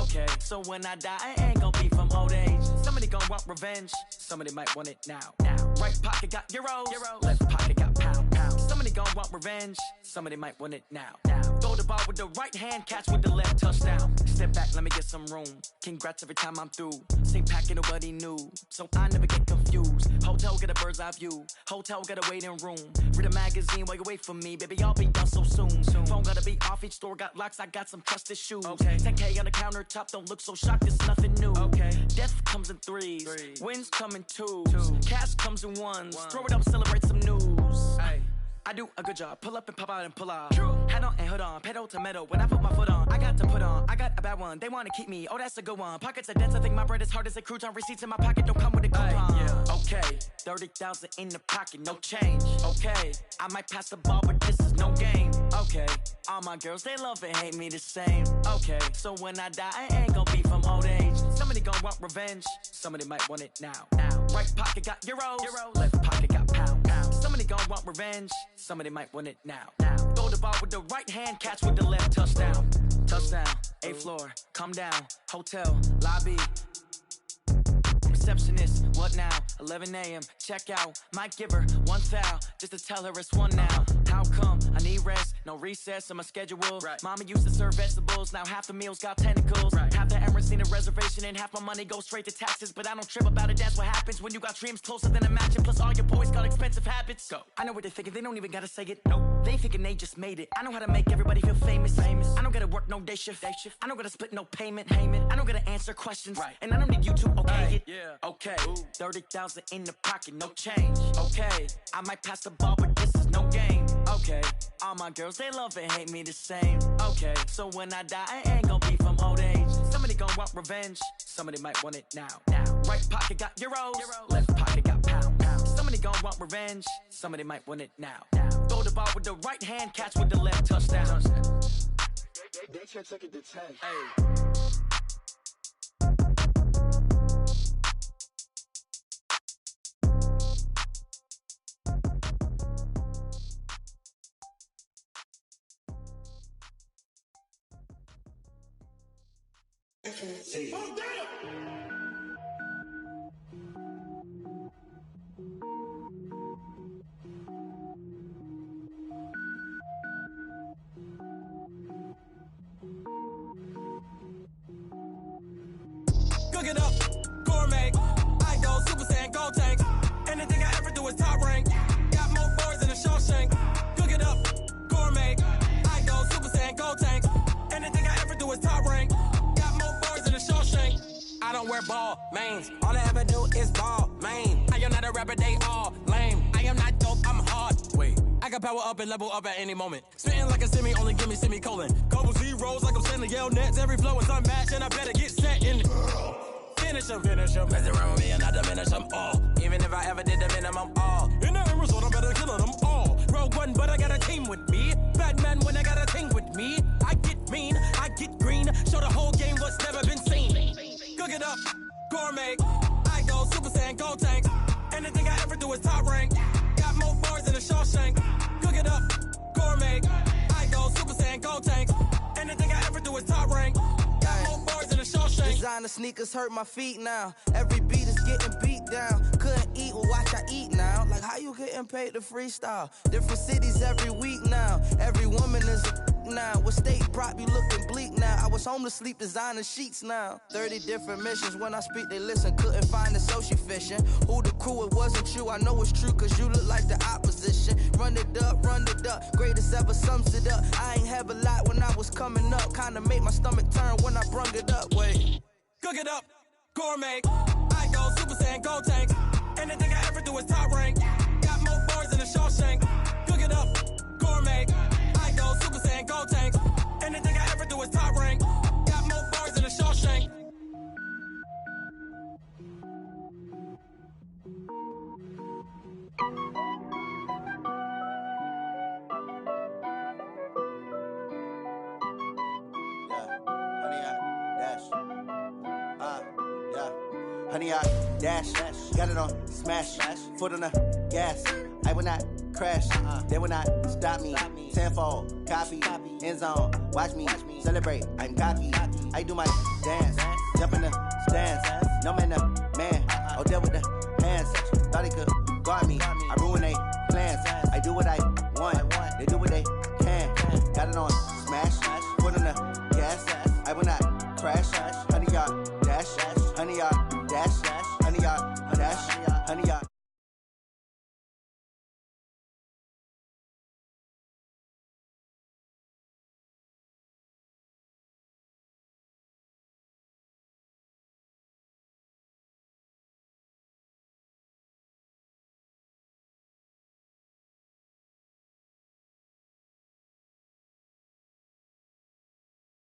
Okay, so when I die, I ain't gon' be from old age. Somebody gon' want revenge, somebody might want it now. Right pocket got euros, left pocket got pound. Somebody gon' want revenge, somebody might want it now. Throw the ball with the right hand, catch with the left, touchdown. Step back, let me get some room. Congrats every time I'm through. Same packet, nobody knew, so I never get confused. Hotel get a bird's eye view, hotel get a waiting room. Read a magazine while you wait for me, baby, I'll be done so soon. Phone gotta be off, each store got locks, I got some trusted shoes. 10K on the countertop, don't look so shocked, it's nothing new. Death comes in threes, wins come in twos, cash comes in ones. Throw it up, celebrate some news. I do a good job, pull up and pop out and pull out. Head on and hood on, pedal to metal. When I put my foot on, I got to put on. I got a bad one, they wanna keep me, oh that's a good one. Pockets are dense, I think my bread is hard as a crouton. Receipts in my pocket don't come with a coupon. Okay, 30,000 in the pocket, no change. Okay, I might pass the ball, but this is no game. Okay, all my girls, they love and hate me the same. Okay, so when I die, I ain't gon' be from old age. Somebody gon' want revenge, somebody might want it now. Right pocket got euros, left pocket got pound. Somebody gon' want revenge, somebody might want it now. Throw the ball with the right hand, catch with the left, touchdown. Touchdown, 8th floor, come down, hotel, lobby. Receptionist, what now? 11 a.m., check out. Might give her one foul, just to tell her it's one now. How come? I need rest, no recess in my schedule. Mama used to serve vegetables, now half the meals got tentacles. Half the errands need a reservation and half my money goes straight to taxes. But I don't trip about it, that's what happens when you got dreams closer than a match. And plus all your boys got expensive habits. I know what they're thinking, they don't even gotta say it. They thinking they just made it. I know how to make everybody feel famous. I don't gotta work no day shift. I don't gotta split no payment. I don't gotta answer questions. And I don't need you to okay it. Okay, 30,000 in the pocket, no change. Okay, I might pass the ball, but this is no game. Okay, all my girls, they love and hate me the same. Okay, so when I die, I ain't gon' be from old age. Somebody gon' want revenge, somebody might want it now. Right pocket got euros, left pocket got pound. Somebody gon' want revenge, somebody might want it now. Throw the ball with the right hand, catch with the left, touchdown. They can't take it to 10. See. Cook it up, gourmet. I go Super Saiyan, go tank. Anything I ever do is top rank. Got more boards than a Shawshank. Cook it up, gourmet. I go Super Saiyan, go tank. Anything I ever do is top rank. I don't wear ball mains. All I ever do is ball main. I am not a rapper, they all lame. I am not dope, I'm hard. Wait, I can power up and level up at any moment. Spitting like a semi, only give me semicolon. Couple zeros like I'm sending yell nets. Every flow is unmatched and I better get set in. Finish them. Mess around with me and I diminish them all. Even if I ever did the minimum all. In the end result, I'm better killing them all. Rogue One, but I got a team with me. Batman when I got a team with me. I get mean, I get green. Show the whole game what's never been seen. Cook it up, gourmet. I go Super Saiyan, go tank. Anything I ever do is top rank. Got more bars than a Shawshank. Cook it up, gourmet. I go Super Saiyan, go tank. Anything I ever do is top rank. Got more bars than a Shawshank. Designer sneakers hurt my feet now. Every beat is getting beat down. Couldn't eat, well watch I eat now. Like how you getting paid to freestyle? Different cities every week now. Every woman is a now. What state prop you looking bleak now? I was home to sleep designing sheets now. 30 different missions. When I speak they listen. Couldn't find the social fishing. Who the crew, it wasn't you. I know it's true cause you look like the opposition. Run it up. Greatest ever sums it up. I ain't have a lot when I was coming up. Kinda made my stomach turn when I brung it up. Wait. Cook it up, gourmet. I go Super Saiyan, go tank. Anything I ever do is top rank. Got more bars than a Shawshank. Cook it up, gourmet. I go Super Saiyan, go tank. Anything I ever do is top rank. Got more bars than a Shawshank. Honey, I dash, got it on smash, foot on the gas. I will not crash. They will not stop me. Tenfold, copy, end zone. Watch me celebrate. I'm cocky. I do my dance. Jump in the stands. No man, man. Oh, deal with the hands. Thought he could guard me. I ruin they plans. I do what I want. They do what they can. Got it on smash. Put on the gas. I will not crash. 100-yard dash. 100-yard dash. 100-yard dash. 100-yard.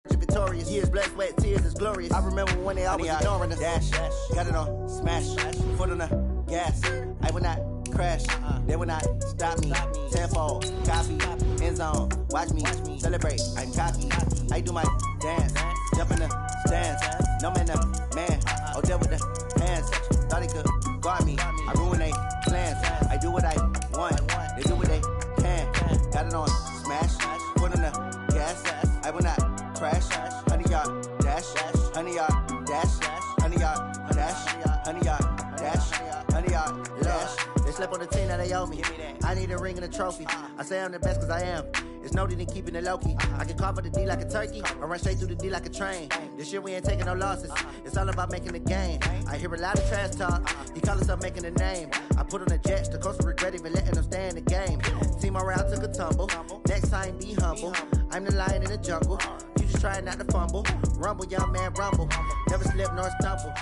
Victorious, years, blood, sweat, tears, is glorious. I remember when they always ignoring us. Dash, got it on smash, foot on the gas. I will not crash, they will not stop me. Tenfold, copy, end zone. Watch me celebrate. I'm cocky. I do my dance, jump in the stands. No man, man. Oh, deal with the hands. Thought he could guard me. I ruin they plans. I do what I want. They do what they can. Got it on smash, foot on the gas. I will not crash, 100-yard dash, 100-yard dash, 100-yard dash, 100-yard dash, 100-yard dash. They slept on the team that they owe me. I need a ring and a trophy. I say I'm the best cause I am. It's noted in keeping it low-key. I can carve up the D like a turkey or run straight through the D like a train. This year we ain't taking no losses. It's all about making the game. I hear a lot of trash talk. He call himself making a name. I put on the Jets. The coach will regret even letting them stay in the game. Team around took a tumble. Next time be humble. I'm the lion in the jungle. You just trying not to fumble. Rumble, young man, rumble. Never slip nor stumble.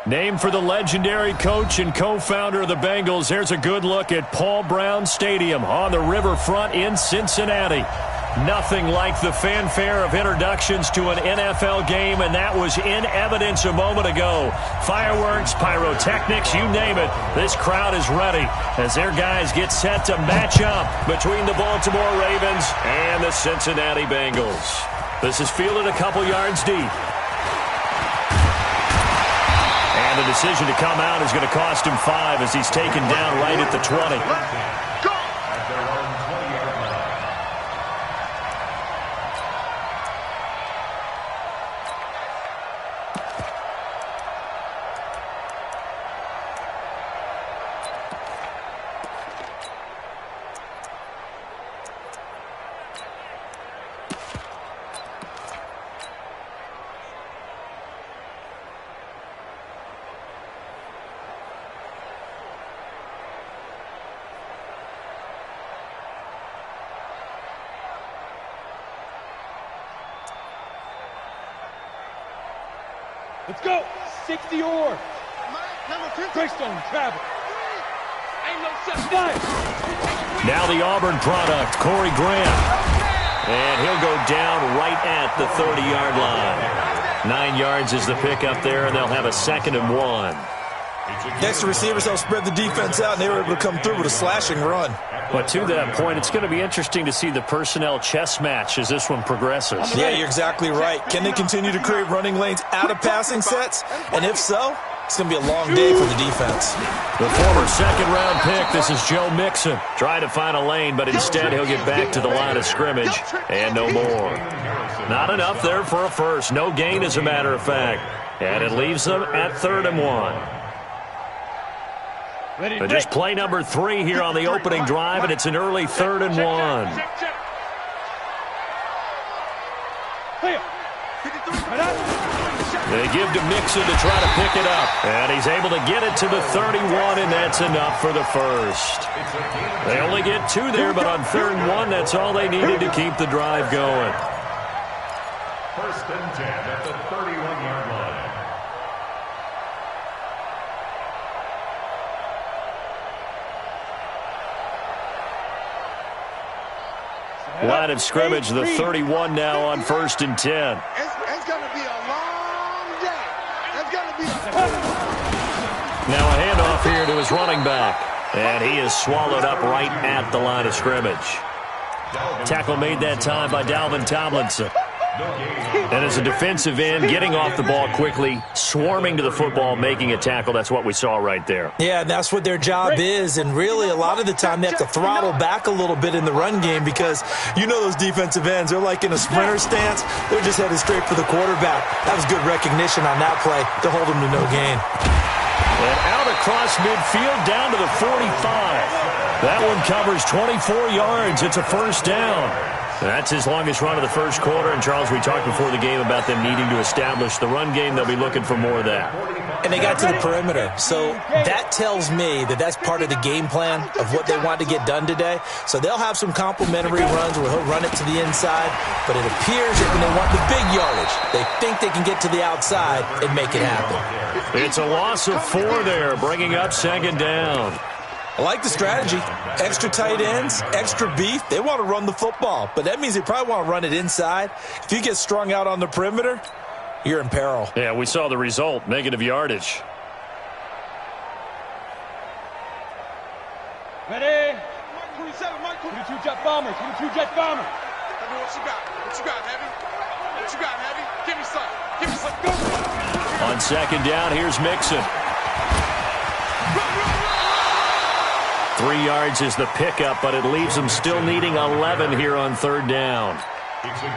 Named for the legendary coach and co-founder of the Bengals, here's a good look at Paul Brown Stadium on the riverfront in Cincinnati. Nothing like the fanfare of introductions to an NFL game, and that was in evidence a moment ago. Fireworks, pyrotechnics, you name it. This crowd is ready as their guys get set to match up between the Baltimore Ravens and the Cincinnati Bengals. This is fielded a couple yards deep. And the decision to come out is going to cost him 5 as he's taken down right at the 20. Let's go. 60 or. Greystone travel. Ain't no such thing. Now the Auburn product, Corey Graham. And he'll go down right at the 30-yard line. 9 yards is the pickup there, and they'll have a 2nd and 1. Next to receivers, they'll spread the defense out, and they were able to come through with a slashing run. But to that point, it's going to be interesting to see the personnel chess match as this one progresses. Yeah, you're exactly right. Can they continue to create running lanes out of passing sets? And if so, it's going to be a long day for the defense. The former second-round pick, this is Joe Mixon. Trying to find a lane, but instead he'll get back to the line of scrimmage and no more. Not enough there for a first. No gain, as a matter of fact. And it leaves them at 3rd and 1. But just play number 3 here on the opening drive, and it's an early 3rd and 1. They give to Mixon to try to pick it up, and he's able to get it to the 31, and that's enough for the first. They only get 2 there, but on 3rd and 1, that's all they needed to keep the drive going. 1st and 10 at the 31-yard line. Line of scrimmage, the 31 now on 1st and 10. It's going to be a long day. It's going to be Now a handoff here to his running back. And he is swallowed up right at the line of scrimmage. Tackle made that time by Dalvin Tomlinson. And as a defensive end, getting off the ball quickly, swarming to the football, making a tackle, that's what we saw right there. Yeah, and that's what their job is. And really, a lot of the time, they have to throttle back a little bit in the run game because you know those defensive ends, they're like in a sprinter stance. They're just headed straight for the quarterback. That was good recognition on that play to hold him to no gain. And out across midfield, down to the 45. That one covers 24 yards. It's a first down. That's his longest run of the first quarter. And, Charles, we talked before the game about them needing to establish the run game. They'll be looking for more of that. And they got to the perimeter. So that tells me that that's part of the game plan of what they want to get done today. So they'll have some complimentary runs where he'll run it to the inside. But it appears that when they want the big yardage, they think they can get to the outside and make it happen. It's a loss of 4 there, bringing up second down. I like the strategy. Extra tight ends, extra beef. They want to run the football, but that means they probably want to run it inside. If you get strung out on the perimeter, you're in peril. Yeah, we saw the result, negative yardage. Ready? 22 jet bomber, 22 jet bomber. Tell me what you got. What you got, Heavy? What you got, Heavy? Give me some. Give me some. Go. On second down, here's Mixon. 3 yards is the pickup, but it leaves them still needing 11 here on third down.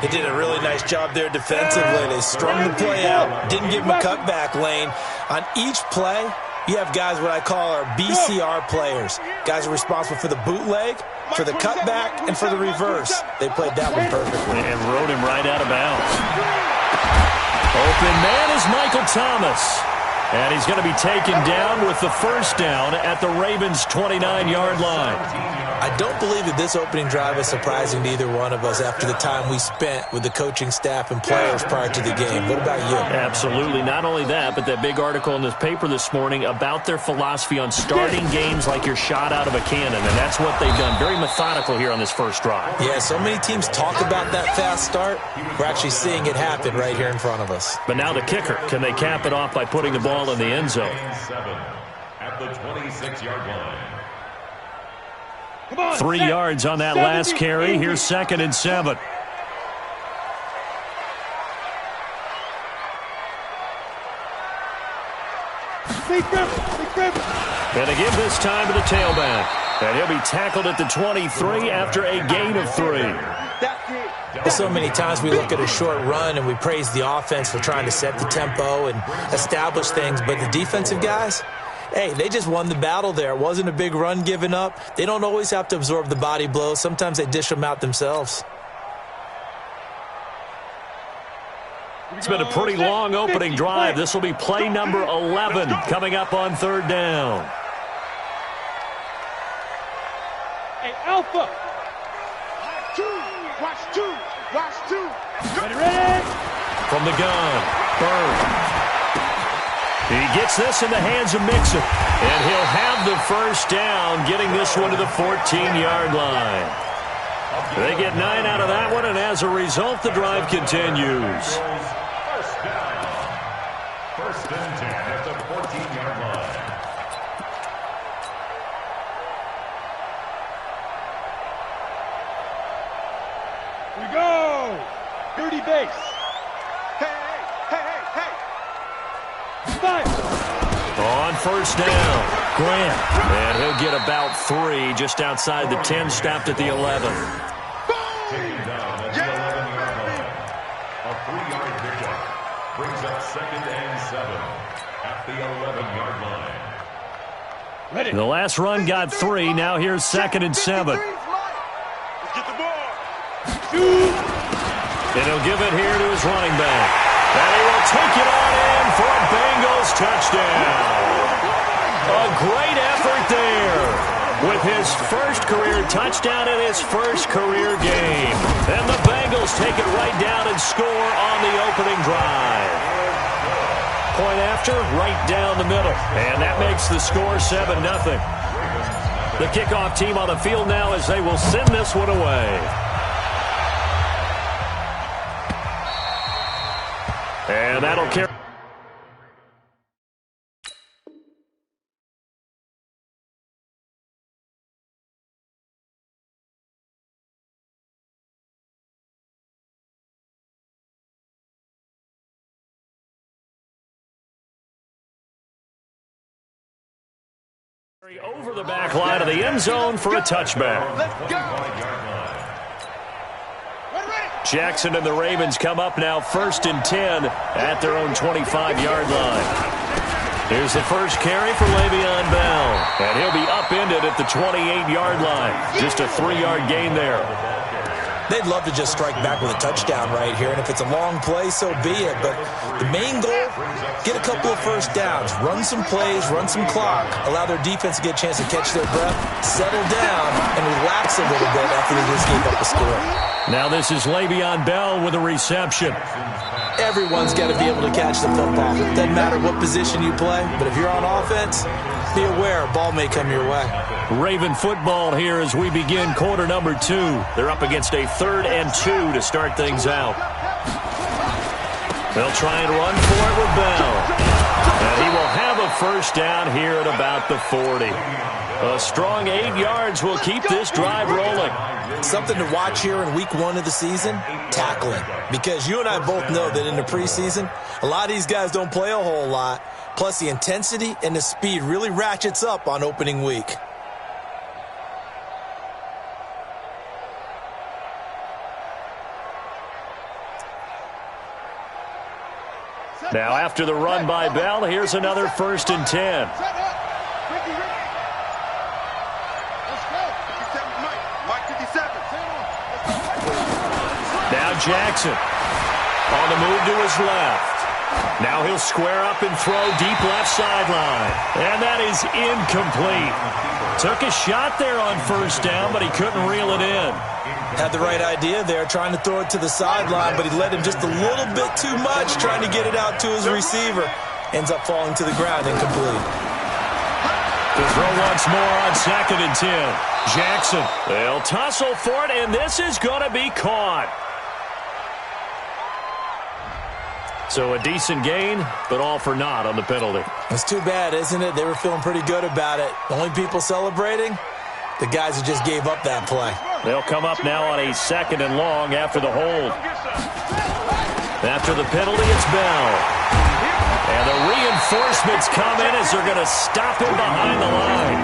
They did a really nice job there defensively. They strung the play out, didn't give him a cutback lane. On each play, you have guys what I call our BCR players. Guys are responsible for the bootleg, for the cutback, and for the reverse. They played that one perfectly. And rode him right out of bounds. Open man is Michael Thomas. And he's going to be taken down with the first down at the Ravens' 29-yard line. I don't believe that this opening drive is surprising to either one of us after the time we spent with the coaching staff and players prior to the game. What about you? Absolutely. Not only that, but that big article in this paper this morning about their philosophy on starting games like you're shot out of a cannon, and that's what they've done. Very methodical here on this first drive. Yeah, so many teams talk about that fast start. We're actually seeing it happen right here in front of us. But now the kicker. Can they cap it off by putting the ball in the end zone? At the 26-yard line. 3 yards on that last carry. Here's 2nd and 7. And they give this time to the tailback. And he'll be tackled at the 23 after a gain of 3. So many times we look at a short run and we praise the offense for trying to set the tempo and establish things, but the defensive guys, hey, they just won the battle there. It wasn't a big run given up. They don't always have to absorb the body blows. Sometimes they dish them out themselves. It's been a pretty long opening drive. This will be play number 11 coming up on third down. Hey, Alpha. Watch two. Ready? From the gun, Bird. He gets this in the hands of Mixon, and he'll have the first down, getting this one to the 14-yard line. They get 9 out of that one, and as a result, the drive continues. First down. First and 10 at the 14-yard line. We go. 30 base. Hey. Five. On first down, Grant. And he'll get about 3 just outside the 10, stopped at the 11. Taken down at the 11-yard line. A 3-yard pickup brings up 2nd and 7 at the 11-yard line. Ready. The last run got 3. Now here's 2nd and 7. Let's get the ball. And he'll give it here to his running back. And he will take it on in for a Bengals touchdown. A great effort there with his first career touchdown in his first career game. And the Bengals take it right down and score on the opening drive. Point after, right down the middle. And that makes the score 7-0. The kickoff team on the field now as they will send this one away. And that'll carry. Over the back line of the end zone for a touchback. Let's go. Jackson and the Ravens come up now 1st and 10 at their own 25-yard line. Here's the first carry for Le'Veon Bell, and he'll be upended at the 28-yard line. Just a 3-yard gain there. They'd love to just strike back with a touchdown right here, and if it's a long play, so be it. But the main goal, get a couple of first downs, run some plays, run some clock, allow their defense to get a chance to catch their breath, settle down, and relax a little bit after they just gave up a score. Now this is Le'Veon Bell with a reception. Everyone's got to be able to catch the football. Doesn't matter what position you play, but if you're on offense, be aware a ball may come your way. Raven football here as we begin quarter number 2. They're up against a 3rd and 2 to start things out. They'll try and run for it with Bell. And he will have a first down here at about the 40. A strong 8 yards will keep this drive rolling. Something to watch here in week 1 of the season, tackling. Because you and I both know that in the preseason, a lot of these guys don't play a whole lot. Plus, the intensity and the speed really ratchets up on opening week. Now, after the run by Bell, here's another 1st and 10. Now Jackson on the move to his left. Now he'll square up and throw deep left sideline. And that is incomplete. Took a shot there on first down, but he couldn't reel it in. Had the right idea there, trying to throw it to the sideline, but he led him just a little bit too much, trying to get it out to his receiver. Ends up falling to the ground, incomplete. The throw once more on 2nd and 10. Jackson, they'll tussle for it, and this is going to be caught. So a decent gain, but all for naught on the penalty. It's too bad, isn't it? They were feeling pretty good about it. The only people celebrating, the guys who just gave up that play. They'll come up now on a 2nd and long after the hold. After the penalty, it's Bell. And the reinforcements come in as they're going to stop him behind the line.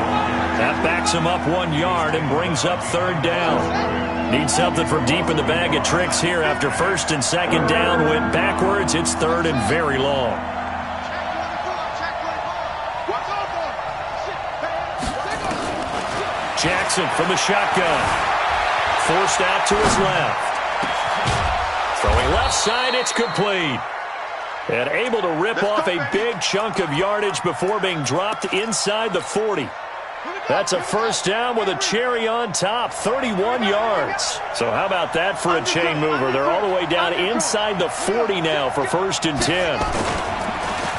That backs him up 1 yard and brings up 3rd down. Need something from deep in the bag of tricks here after 1st and 2nd down went backwards. It's 3rd and very long. Jackson from the shotgun. Forced out to his left. Throwing left side, it's complete. And able to rip off a big chunk of yardage before being dropped inside the 40. That's a first down with a cherry on top, 31 yards. So how about that for a chain mover? They're all the way down inside the 40 now for 1st and 10.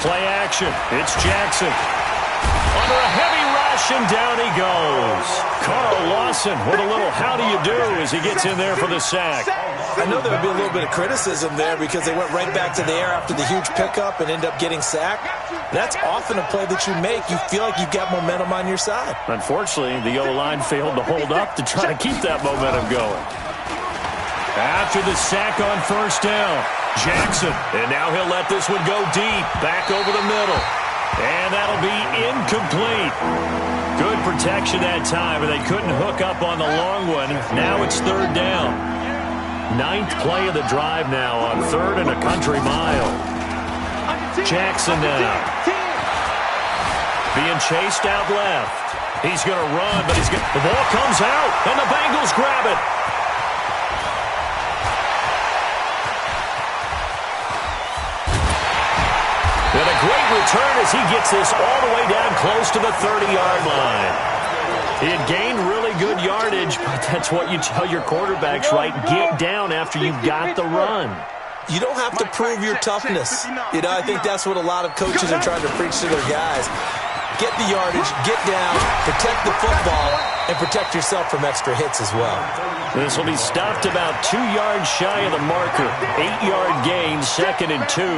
Play action. It's Jackson. Under a heavy rush, and down he goes. Carl Lawson with a little how do you do as he gets in there for the sack. I know there would be a little bit of criticism there because they went right back to the air after the huge pickup and ended up getting sacked. That's often a play that you make. You feel like you've got momentum on your side. Unfortunately, the O-line failed to hold up to try to keep that momentum going. After the sack on first down, Jackson. And now he'll let this one go deep, back over the middle. And that'll be incomplete. Good protection that time, and they couldn't hook up on the long one. Now it's 3rd down. 9th play of the drive now on 3rd and a country mile. Jackson now. Being chased out left. He's going to run, but the ball comes out, and the Bengals grab it. And a great return as he gets this all the way down close to the 30-yard line. He had gained really good yardage, but that's what you tell your quarterbacks, right? Get down after you've got the run. You don't have to prove your toughness. You know, I think that's what a lot of coaches are trying to preach to their guys. Get the yardage, get down, protect the football, and protect yourself from extra hits as well. This will be stopped about 2 yards shy of the marker. 8-yard gain, 2nd and 2.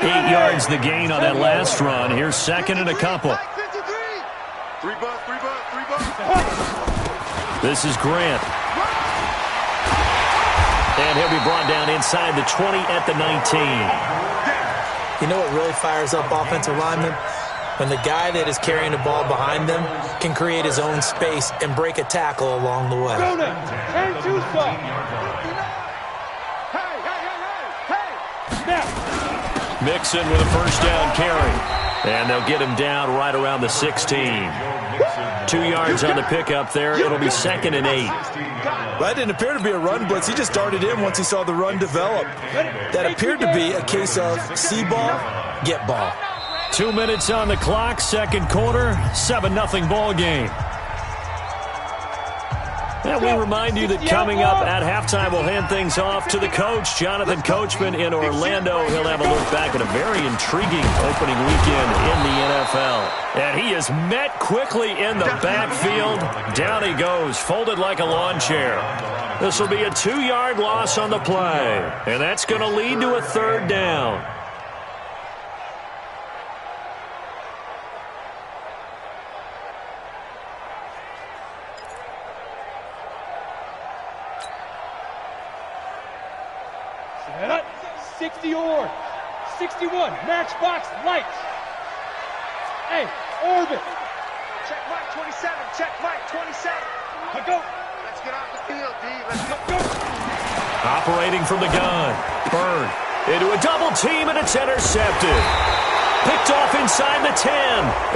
8 yards the gain on that last run. Here's 2nd and a couple. This is Grant. And he'll be brought down inside the 20 at the 19. You know what really fires up offensive linemen? When the guy that is carrying the ball behind them can create his own space and break a tackle along the way. And too soft. Hey. Mixon with a first down carry. And they'll get him down right around the 16. 2 yards on the pickup there. It'll be 2nd and 8. Well, that didn't appear to be a run blitz. He just darted in once he saw the run develop. That appeared to be a case of see ball, get ball. 2 minutes on the clock, second quarter, 7-0 ball game. And we remind you that coming up at halftime, we'll hand things off to the coach, Jonathan Coachman in Orlando. He'll have a look back at a very intriguing opening weekend in the NFL. And he is met quickly in the backfield. Down he goes, folded like a lawn chair. This will be a 2-yard loss on the play. And that's going to lead to a 3rd down. Set up. 60 or 61. Matchbox lights. Hey, orbit. Check Mike 27. Check Mike 27. Let's go. Let's get off the field, D. Let's go. Operating from the gun. Bird into a double team, and it's intercepted. Picked off inside the 10.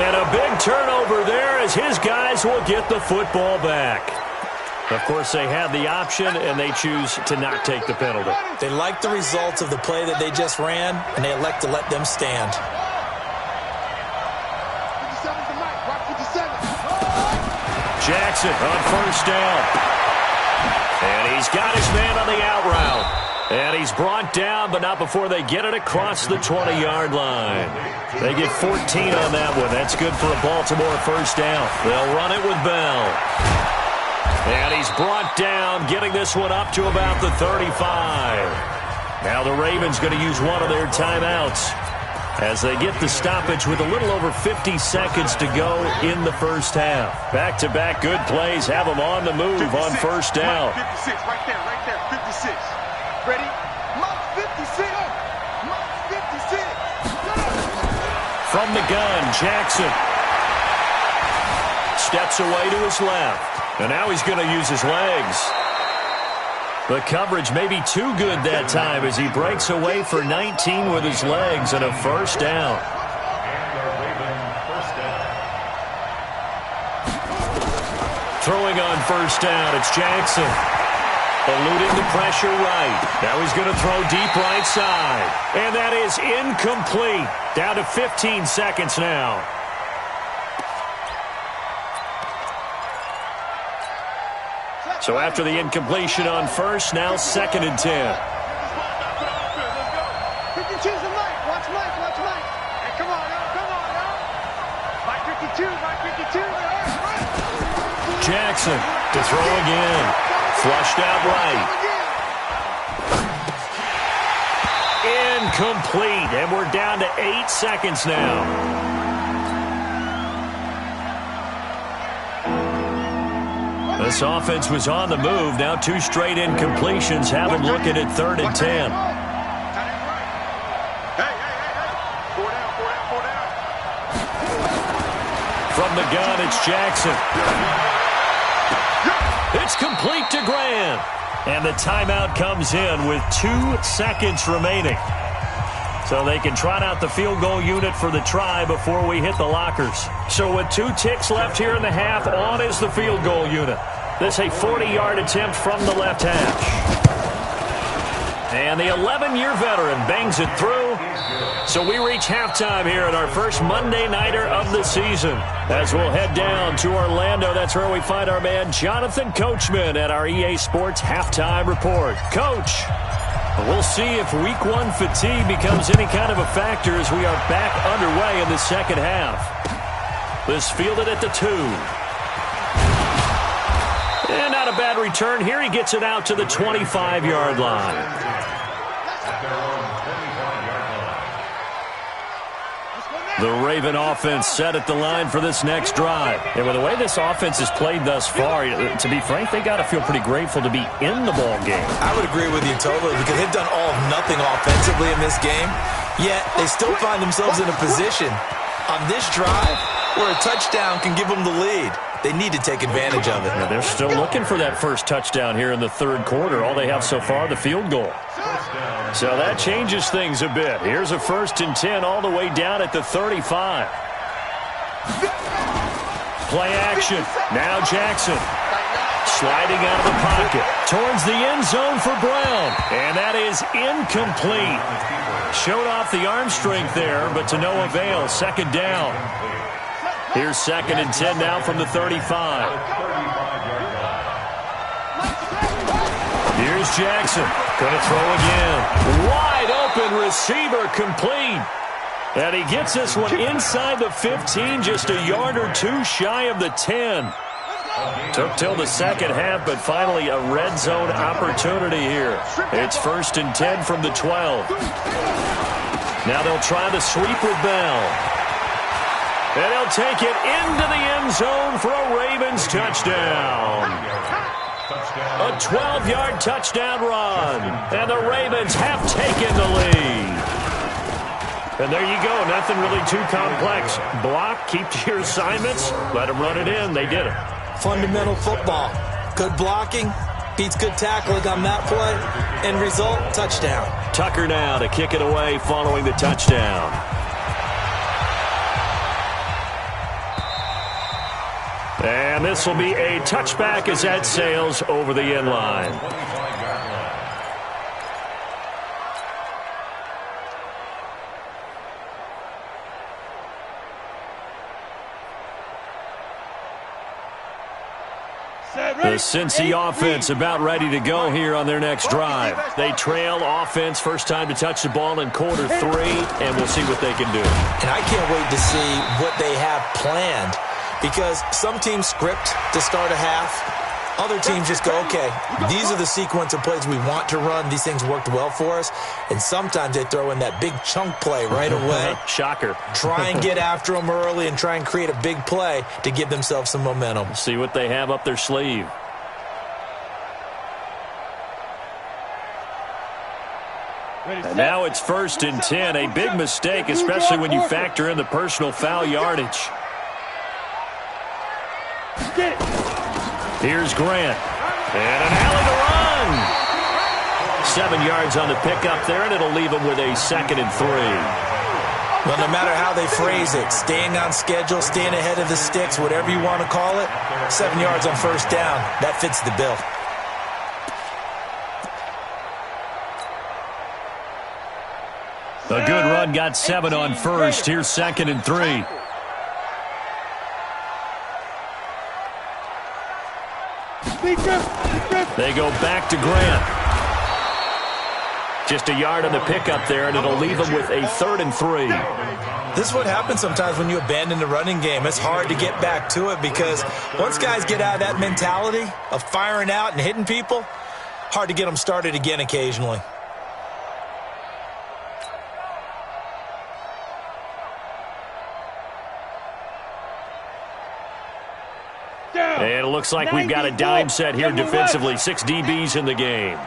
And a big turnover there as his guys will get the football back. Of course, they have the option, and they choose to not take the penalty. They like the results of the play that they just ran, and they elect to let them stand. 57's the Mike. Rock 57. Jackson on first down. And he's got his man on the out route. And he's brought down, but not before they get it across the 20-yard line. They get 14 on that one. That's good for a Baltimore first down. They'll run it with Bell. And he's brought down, getting this one up to about the 35. Now the Ravens going to use one of their timeouts as they get the stoppage with a little over 50 seconds to go in the first half. Back-to-back good plays have them on the move 56, on first down. 56, right there, 56. Ready? Mark 56. Mark 56. From the gun, Jackson steps away to his left. And now he's going to use his legs. The coverage may be too good that time as he breaks away for 19 with his legs and a first down. Throwing on first down, it's Jackson. Eluding the pressure right. Now he's going to throw deep right side. And that is incomplete. Down to 15 seconds now. So after the incompletion on first, now 2nd and 10. 52's the Mike. Watch Mike. Watch Mike. Hey, come on now. Come on now. Mike 52. Mike 52. Jackson to throw again. Flushed out right. Incomplete. And we're down to 8 seconds now. This offense was on the move. Now 2 straight incompletions have them looking at 3rd and 10. Hey. 4 down. From the gun, it's Jackson. It's complete to Graham. And the timeout comes in with 2 seconds remaining. So they can trot out the field goal unit for the try before we hit the lockers. So with 2 ticks left here in the half, on is the field goal unit. This a 40-yard attempt from the left hash. And the 11-year veteran bangs it through. So we reach halftime here at our first Monday Nighter of the season. As we'll head down to Orlando, that's where we find our man Jonathan Coachman at our EA Sports Halftime Report. Coach, we'll see if Week 1 fatigue becomes any kind of a factor as we are back underway in the second half. This fielded at the 2. And not a bad return here. He gets it out to the 25-yard line. The Raven offense set at the line for this next drive. And with the way this offense has played thus far, to be frank, they got to feel pretty grateful to be in the ball game. I would agree with you totally because they've done all of nothing offensively in this game, yet they still find themselves in a position on this drive where a touchdown can give them the lead. They need to take advantage of it. Now they're still looking for that first touchdown here in the third quarter. All they have so far, the field goal. So that changes things a bit. Here's a 1st and 10 all the way down at the 35. Play action. Now Jackson. Sliding out of the pocket. Towards the end zone for Brown. And that is incomplete. Showed off the arm strength there, but to no avail. Second down. Here's 2nd and 10 now from the 35. Here's Jackson. Gonna throw again. Wide open receiver complete. And he gets this one inside the 15, just a yard or two shy of the 10. Took till the second half, but finally a red zone opportunity here. It's 1st and 10 from the 12. Now they'll try the sweep with Bell. And he'll take it into the end zone for a Ravens touchdown. A 12-yard touchdown run. And the Ravens have taken the lead. And there you go. Nothing really too complex. Block, keep to your assignments, let them run it in. They did it. Fundamental football. Good blocking beats good tackling on that play. End result, touchdown. Tucker now to kick it away following the touchdown. And this will be a touchback as that sails over the end line. The Cincy offense about ready to go here on their next drive. They trail offense, first time to touch the ball in quarter 3, and we'll see what they can do. And I can't wait to see what they have planned. Because some teams script to start a half. Other teams just go, okay, these are the sequence of plays we want to run. These things worked well for us. And sometimes they throw in that big chunk play right away. Shocker. Try and get after them early and try and create a big play to give themselves some momentum. See what they have up their sleeve. And now it's 1st and 10. A big mistake, especially when you factor in the personal foul yardage. Here's Grant. And an alley to run. 7 yards on the pickup there, and it'll leave him with a 2nd and 3. Well, no matter how they phrase it, staying on schedule, staying ahead of the sticks, whatever you want to call it, 7 yards on first down, that fits the bill. A good run got 7 on first. Here's 2nd and 3. They go back to Grant. Just a yard on the pickup there, and it'll leave them with a 3rd and 3. This is what happens sometimes when you abandon the running game. It's hard to get back to it because once guys get out of that mentality of firing out and hitting people, hard to get them started again occasionally. And it looks like we've got a dime set here defensively. 6 DBs in the game.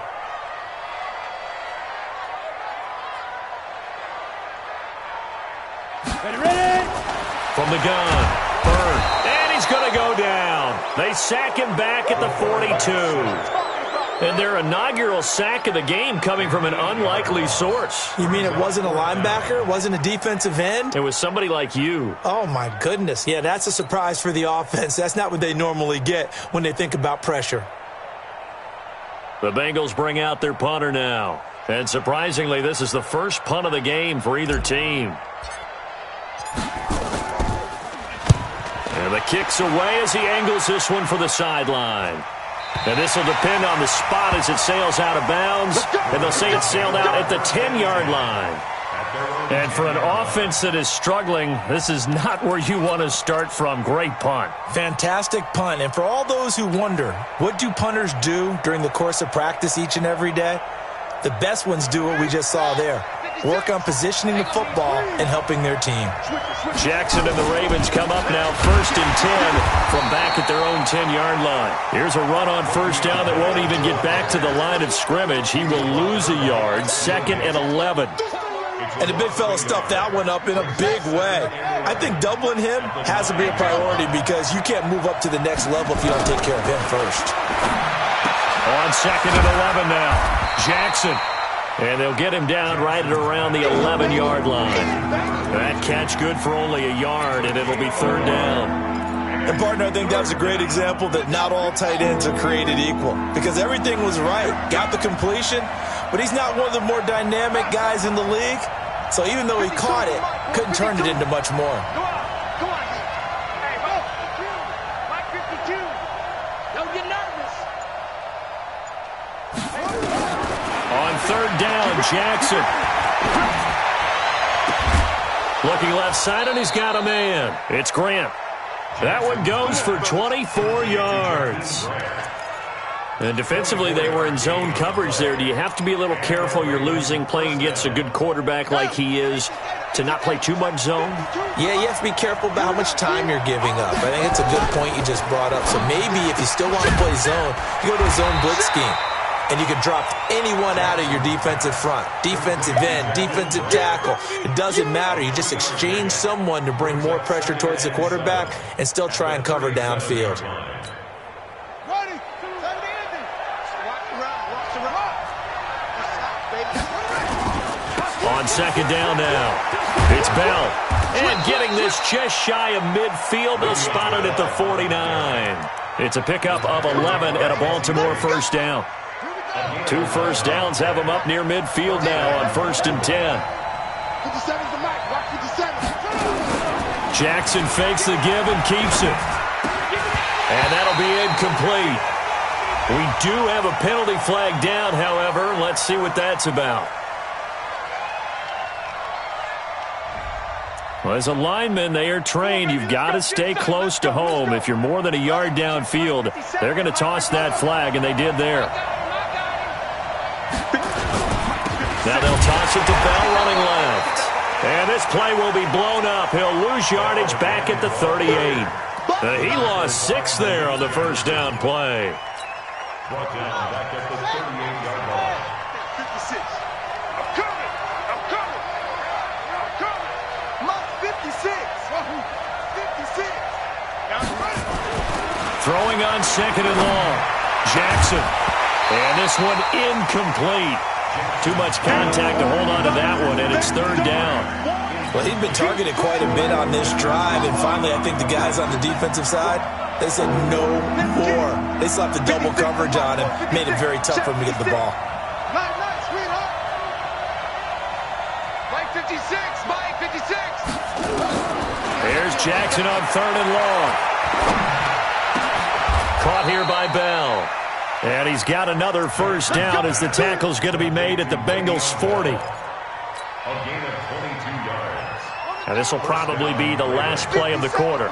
From the gun, Bird, and he's going to go down. They sack him back at the 42. And their inaugural sack of the game coming from an unlikely source. You mean it wasn't a linebacker? It wasn't a defensive end? It was somebody like you. Oh, my goodness. Yeah, that's a surprise for the offense. That's not what they normally get when they think about pressure. The Bengals bring out their punter now. And surprisingly, this is the first punt of the game for either team. And the kick's away as he angles this one for the sideline. And this will depend on the spot as it sails out of bounds. And they'll say it sailed out at the 10-yard line. And for an offense that is struggling, this is not where you want to start from. Great punt. Fantastic punt. And for all those who wonder, what do punters do during the course of practice each and every day? The best ones do what we just saw there. work on positioning the football and helping their team. Jackson and the Ravens come up now 1st and 10 from back at their own 10-yard line. Here's a run on 1st down that won't even get back to the line of scrimmage. He will lose a yard, 2nd and 11. And the big fella stuffed that one up in a big way. I think doubling him has to be a priority because you can't move up to the next level if you don't take care of him first. On 2nd and 11 now, Jackson. And they'll get him down right at around the 11-yard line. That catch good for only a yard, and it'll be 3rd down. And, partner, I think that was a great example that not all tight ends are created equal because everything was right. Got the completion, but he's not one of the more dynamic guys in the league. So even though he caught it, couldn't turn it into much more. Go on. Hey, go. Mike 52. Don't get nervous. On 3rd down, Jackson. Looking left side, and he's got a man. It's Grant. That one goes for 24 yards. And defensively, they were in zone coverage there. Do you have to be a little careful? You're losing, playing against a good quarterback like he is, to not play too much zone? Yeah, you have to be careful about how much time you're giving up. I think it's a good point you just brought up. So maybe if you still want to play zone, you go to a zone blitz scheme. And you can drop anyone out of your defensive front. Defensive end, defensive tackle. It doesn't matter. You just exchange someone to bring more pressure towards the quarterback and still try and cover downfield. On 2nd down now, it's Bell. And getting this just shy of midfield, they'll spot it at the 49. It's a pickup of 11 at a Baltimore 1st down. 2 first downs have them up near midfield now on 1st and 10. Jackson fakes the give and keeps it. And that'll be incomplete. We do have a penalty flag down, however. Let's see what that's about. Well, as a lineman, they are trained. You've got to stay close to home. If you're more than a yard downfield, they're going to toss that flag, and they did there. Now they'll toss it to Bell running left. And this play will be blown up. He'll lose yardage back at the 38. He lost 6 there on the 1st down play. Brought down back at the 38-yard line. 56. I'm coming. Mark 56. 56. Throwing on 2nd and long. Jackson. And this one incomplete. Too much contact to hold on to that one, and it's 3rd down. Well, he'd been targeted quite a bit on this drive, and finally I think the guys on the defensive side, they said no more. They slapped the double coverage on him, made it very tough for him to get the ball. Mike 56, Mike 56. Here's Jackson on 3rd and long. Caught here by Bell. And he's got another 1st down as the tackle's going to be made at the Bengals 40. A gain of 22 yards. And this will probably be the last play of the quarter.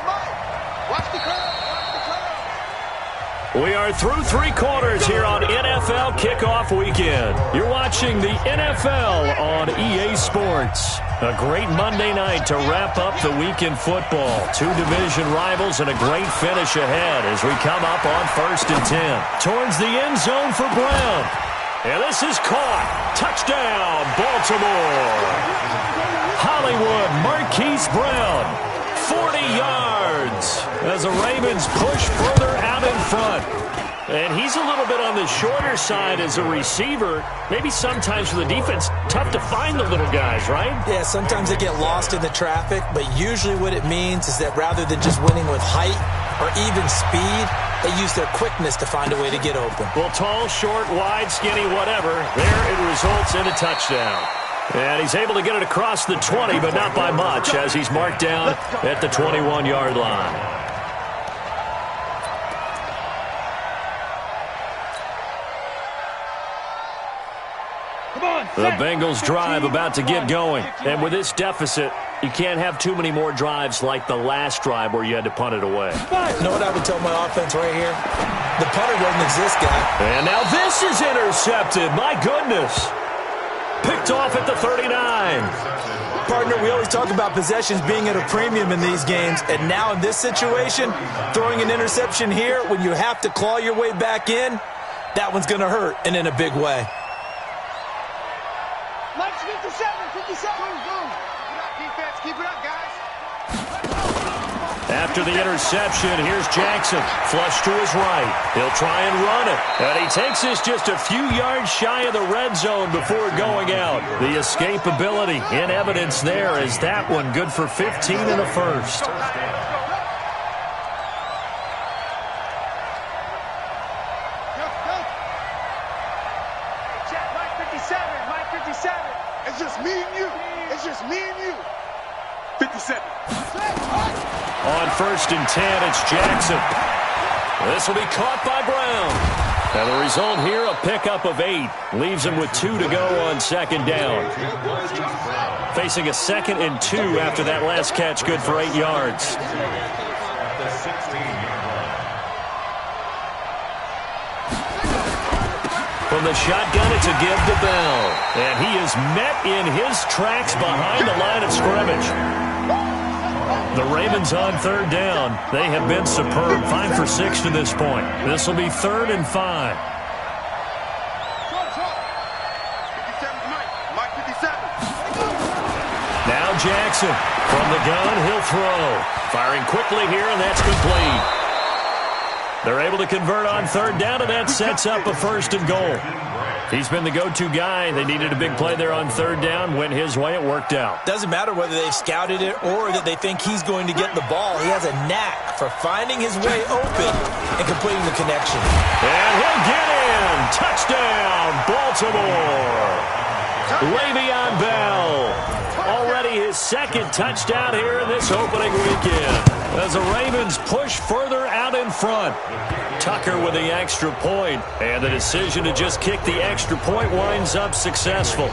We are through 3 quarters here on NFL Kickoff Weekend. You're watching the NFL on EA Sports. A great Monday night to wrap up the week in football. 2 division rivals and a great finish ahead as we come up on 1st and 10. Towards the end zone for Brown. And this is caught. Touchdown, Baltimore. Hollywood Marquise Brown. 40 yards as the Ravens push further out in front. And he's a little bit on the shorter side as a receiver. Maybe sometimes for the defense, tough to find the little guys, right? Yeah, sometimes they get lost in the traffic, but usually what it means is that rather than just winning with height or even speed, they use their quickness to find a way to get open. Well, tall, short, wide, skinny, whatever, there it results in a touchdown. And he's able to get it across the 20, but not by much, as he's marked down at the 21-yard line. The Bengals drive about to get going. And with this deficit, you can't have too many more drives like the last drive where you had to punt it away. You know what I would tell my offense right here? The punter doesn't exist, guy. And now this is intercepted. My goodness. Picked off at the 39. Partner, we always talk about possessions being at a premium in these games, and now in this situation, throwing an interception here when you have to claw your way back in, that one's going to hurt, and in a big way. Mike's 57, 57. Keep it up, defense. Keep it up, guys. After the interception, here's Jackson. Flush to his right. He'll try and run it. And he takes us just a few yards shy of the red zone before going out. The escapability in evidence there as that one good for 15 in the first. Check, Mike 57, Mike 57. It's just me and you. It's just me and you. 57. On 1st and 10, it's Jackson. This will be caught by Brown. And the result here, a pickup of 8. Leaves him with 2 to go on 2nd down. Facing a 2nd and 2 after that last catch, good for 8 yards. The 16-yard line. From the shotgun, it's a give to Bell. And he is met in his tracks behind the line of scrimmage. The Ravens on 3rd down. They have been superb. 5 for 6 to this point. This will be 3rd and 5. 57's Mike. Mike 57. Now Jackson. From the gun, he'll throw. Firing quickly here, and that's complete. They're able to convert on 3rd down, and that sets up a 1st and goal. He's been the go-to guy. They needed a big play there on 3rd down. Went his way. It worked out. Doesn't matter whether they've scouted it or that they think he's going to get the ball. He has a knack for finding his way open and completing the connection. And he'll get in. Touchdown, Baltimore. Le'Veon Bell. Already his 2nd touchdown here in this opening weekend. As the Ravens push further out in front. Tucker with the extra point, and the decision to just kick the extra point winds up successful.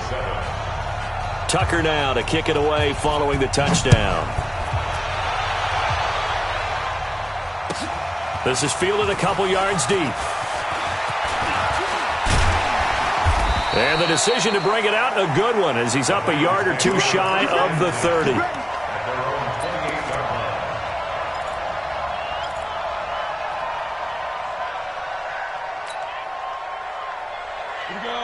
Tucker now to kick it away following the touchdown. This is fielded a couple yards deep. And the decision to bring it out, a good one, as he's up a yard or 2 shy of the 30.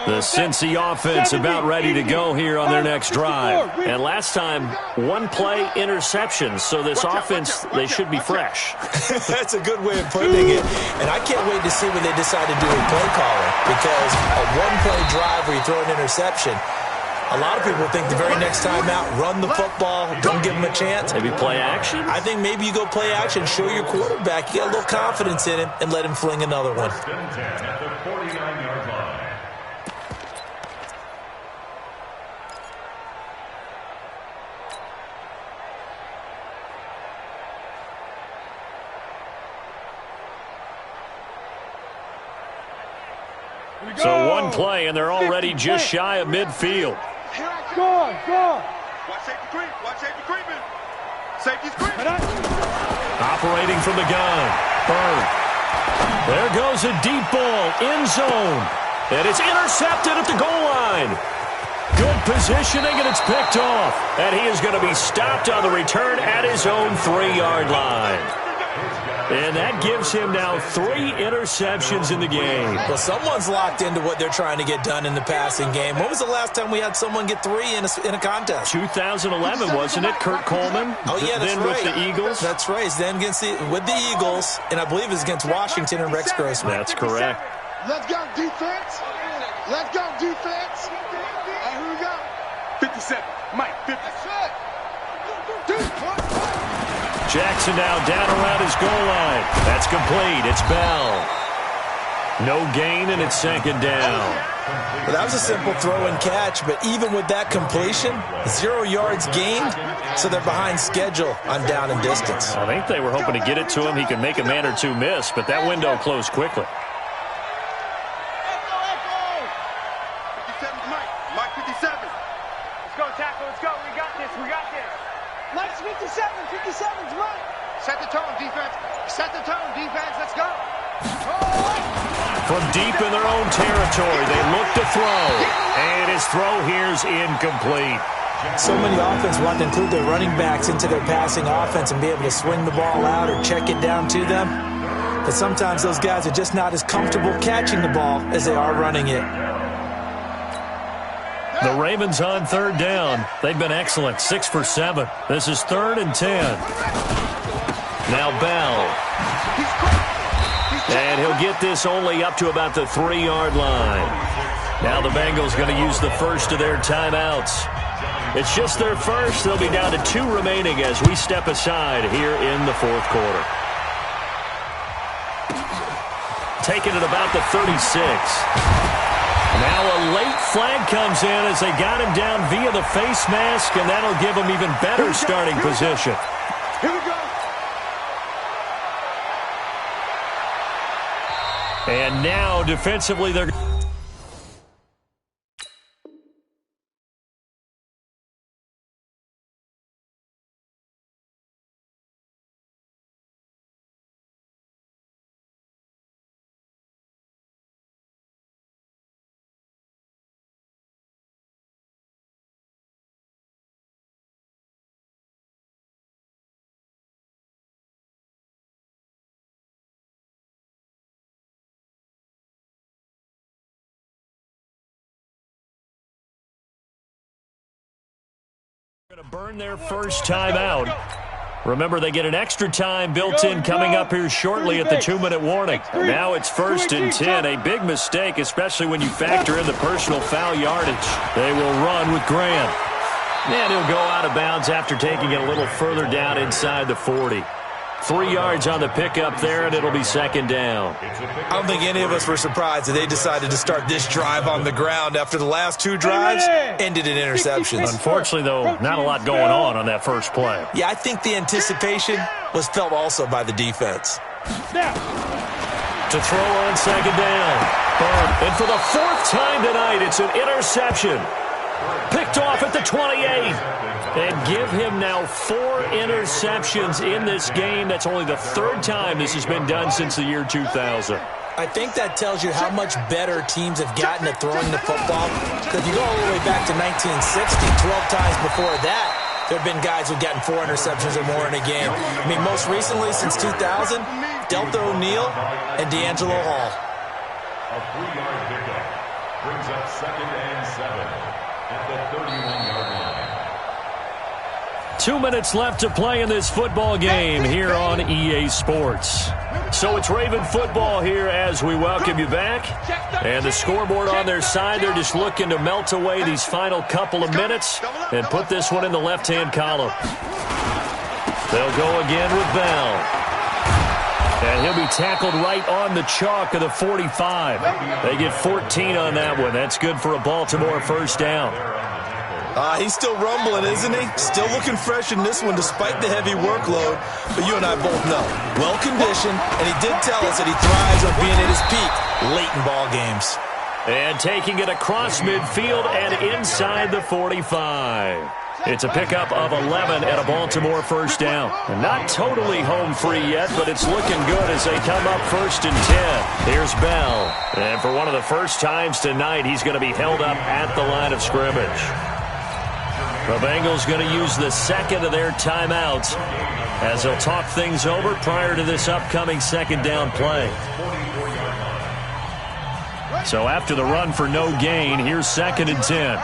The Cincy offense about ready to go here on their next drive. And last time, 1-play interceptions. So this offense, they should be fresh. That's a good way of putting it. And I can't wait to see when they decide to do a play caller. Because a 1-play drive where you throw an interception, a lot of people think the very next time out, run the football, don't give them a chance. Maybe play action? I think maybe you go play action, show your quarterback, you got a little confidence in him, and let him fling another one. At the 49-yard line. So 1 play, and they're already just shy of midfield. Go. Watch safety creep. Watch safety creeping. Safety's creeping. Operating from the gun. Bird. There goes a deep ball. End zone. And it's intercepted at the goal line. Good positioning, and it's picked off. And he is going to be stopped on the return at his own 3-yard line. And that gives him now 3 interceptions in the game. Well, someone's locked into what they're trying to get done in the passing game. When was the last time we had someone get 3 in a contest? 2011, wasn't it? Kurt Coleman? Oh, yeah, that's then right. with the Eagles? That's right. Then with the Eagles, and I believe it was against Washington and Rex Grossman. That's correct. Let's go, defense. Let's go, defense. Hey, who we got? 57. Mike 50. Jackson now down around his goal line. That's complete. It's Bell. No gain, and it's 2nd down. Well, that was a simple throw and catch, but even with that completion, 0 yards gained, so they're behind schedule on down and distance. I think they were hoping to get it to him. He could make a man or 2 miss, but that window closed quickly. 57's Mike. Mike 57. Let's go, tackle. Let's go. We got this. Mike's 57. 57's Mike. Set the tone, defense. Set the tone, defense. Let's go. From deep in their own territory, they look to throw. And his throw here's incomplete. So many offense want to include their running backs into their passing offense and be able to swing the ball out or check it down to them. But sometimes those guys are just not as comfortable catching the ball as they are running it. The Ravens on third down. They've been excellent, 6 for 7. This is 3rd and 10. Now Bell. And he'll get this only up to about the 3-yard line. Now the Bengals going to use the first of their timeouts. It's just their first. They'll be down to 2 remaining as we step aside here in the 4th quarter. Taking it about the 36. Now a late flag comes in as they got him down via the face mask, and that'll give him even better starting position. Here we go. And now defensively they're... Going to burn their first time out. Remember, they get an extra time built in coming up here shortly at the 2-minute warning. Now it's 1st and 10. A big mistake, especially when you factor in the personal foul yardage. They will run with Graham. And he'll go out of bounds after taking it a little further down inside the 40. 3 yards on the pickup there, and it'll be 2nd down. I don't think any of us were surprised that they decided to start this drive on the ground after the last 2 drives ended in interceptions. Unfortunately, though, not a lot going on that first play. Yeah, I think the anticipation was felt also by the defense. To throw on 2nd down. And for the 4th time tonight, it's an interception. Picked off at the 28. And give him now 4 interceptions in this game. That's only the 3rd time this has been done since the year 2000. I think that tells you how much better teams have gotten at throwing the football. Because if you go all the way back to 1960, 12 times before that, there have been guys who've gotten 4 interceptions or more in a game. I mean, most recently, since 2000, Delta O'Neal and D'Angelo Hall. A 3-yard pickup brings up 2nd and 7 at the 31-yard line. 2 minutes left to play in this football game here on EA Sports. So it's Raven football here as we welcome you back. And the scoreboard on their side, they're just looking to melt away these final couple of minutes and put this one in the left-hand column. They'll go again with Bell. And he'll be tackled right on the chalk of the 45. They get 14 on that one. That's good for a Baltimore first down. He's still rumbling, isn't he? Still looking fresh in this one despite the heavy workload. But you and I both know, well-conditioned, and he did tell us that he thrives on being at his peak late in ball games. And taking it across midfield and inside the 45. It's a pickup of 11 and a Baltimore first down. Not totally home free yet, but it's looking good as they come up 1st and 10. Here's Bell. And for one of the first times tonight, he's going to be held up at the line of scrimmage. The Bengals going to use the 2nd of their timeouts as they'll talk things over prior to this upcoming 2nd down play. So after the run for no gain, here's 2nd and 10.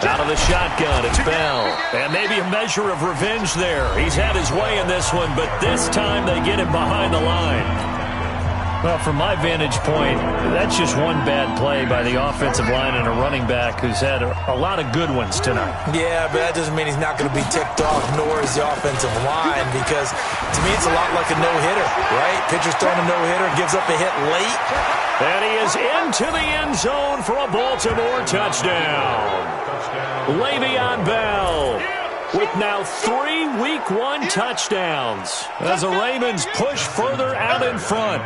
Out of the shotgun, it's Bell. And maybe a measure of revenge there. He's had his way in this one, but this time they get him behind the line. Well, from my vantage point, that's just one bad play by the offensive line and a running back who's had a lot of good ones tonight. Yeah, but that doesn't mean he's not going to be ticked off, nor is the offensive line, because to me it's a lot like a no-hitter, right? Pitcher's throwing a no-hitter, gives up a hit late. And he is into the end zone for a Baltimore touchdown. Le'Veon Bell with now 3 Week 1 touchdowns as the Ravens push further out in front.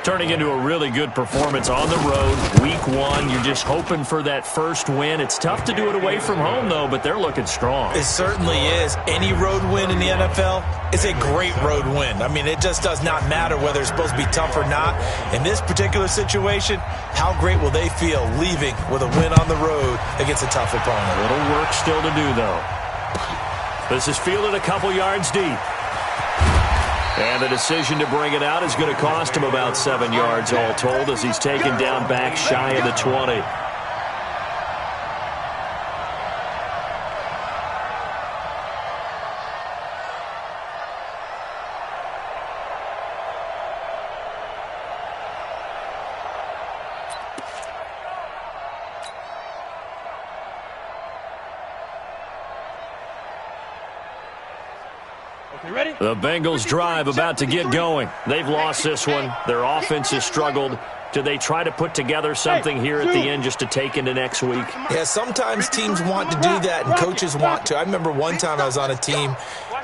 Turning into a really good performance on the road. Week 1, you're just hoping for that first win. It's tough to do it away from home, though, but they're looking strong. It certainly is. Any road win in the NFL is a great road win. I mean, it just does not matter whether it's supposed to be tough or not. In this particular situation, how great will they feel leaving with a win on the road against a tough opponent? A little work still to do, though. This is fielded a couple yards deep. And the decision to bring it out is going to cost him about 7 yards all told as he's taken down back shy of the 20. The Bengals drive about to get going. They've lost this one. Their offense has struggled. Do they try to put together something here at the end just to take into next week? Yeah, sometimes teams want to do that and coaches want to. I remember one time I was on a team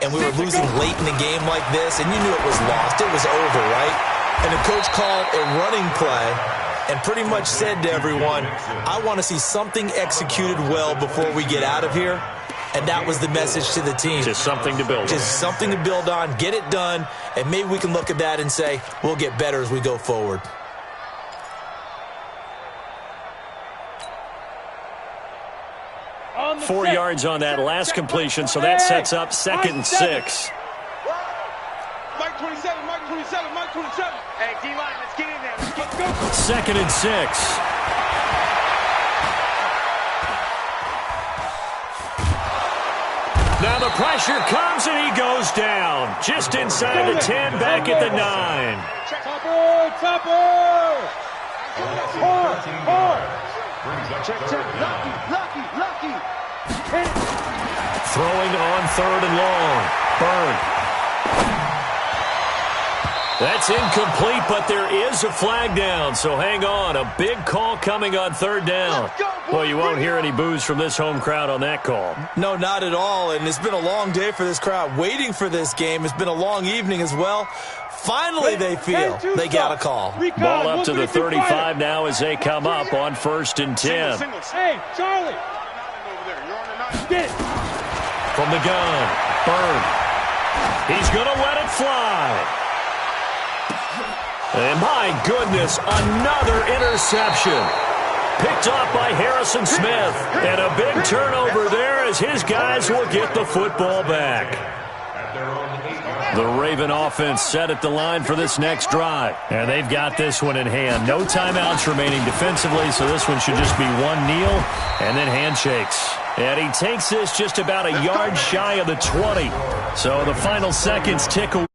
and we were losing late in the game like this and you knew it was lost. It was over, right? And the coach called a running play and pretty much said to everyone, I want to see something executed well before we get out of here. And that was the message to the team. Just something to build on. Just something to build on, get it done, and maybe we can look at that and say, we'll get better as we go forward. On 4 yards on that last completion, so that sets up 2nd and 6. Mike 27, Mike 27, Mike 27. Hey, D-line, let's get in there. Let's go. 2nd and 6. Now the pressure comes and he goes down. Just inside the 10, back at the 9. Topper, topper. Hard. Check. Lucky. Throwing on 3rd and long. Byrne. That's incomplete, but there is a flag down, so hang on. A big call coming on 3rd down. Well, you won't hear any boos from this home crowd on that call. No, not at all, and it's been a long day for this crowd waiting for this game. It's been a long evening as well. Finally, they feel they got a call. Ball up to the 35 now as they come up on 1st and 10. Hey, Charlie. From the gun, Byrne. He's going to let it fly. And my goodness, another interception. Picked off by Harrison Smith. And a big turnover there as his guys will get the football back. The Raven offense set at the line for this next drive. And they've got this one in hand. No timeouts remaining defensively, so this one should just be one kneel and then handshakes. And he takes this just about a yard shy of the 20. So the final seconds tick away.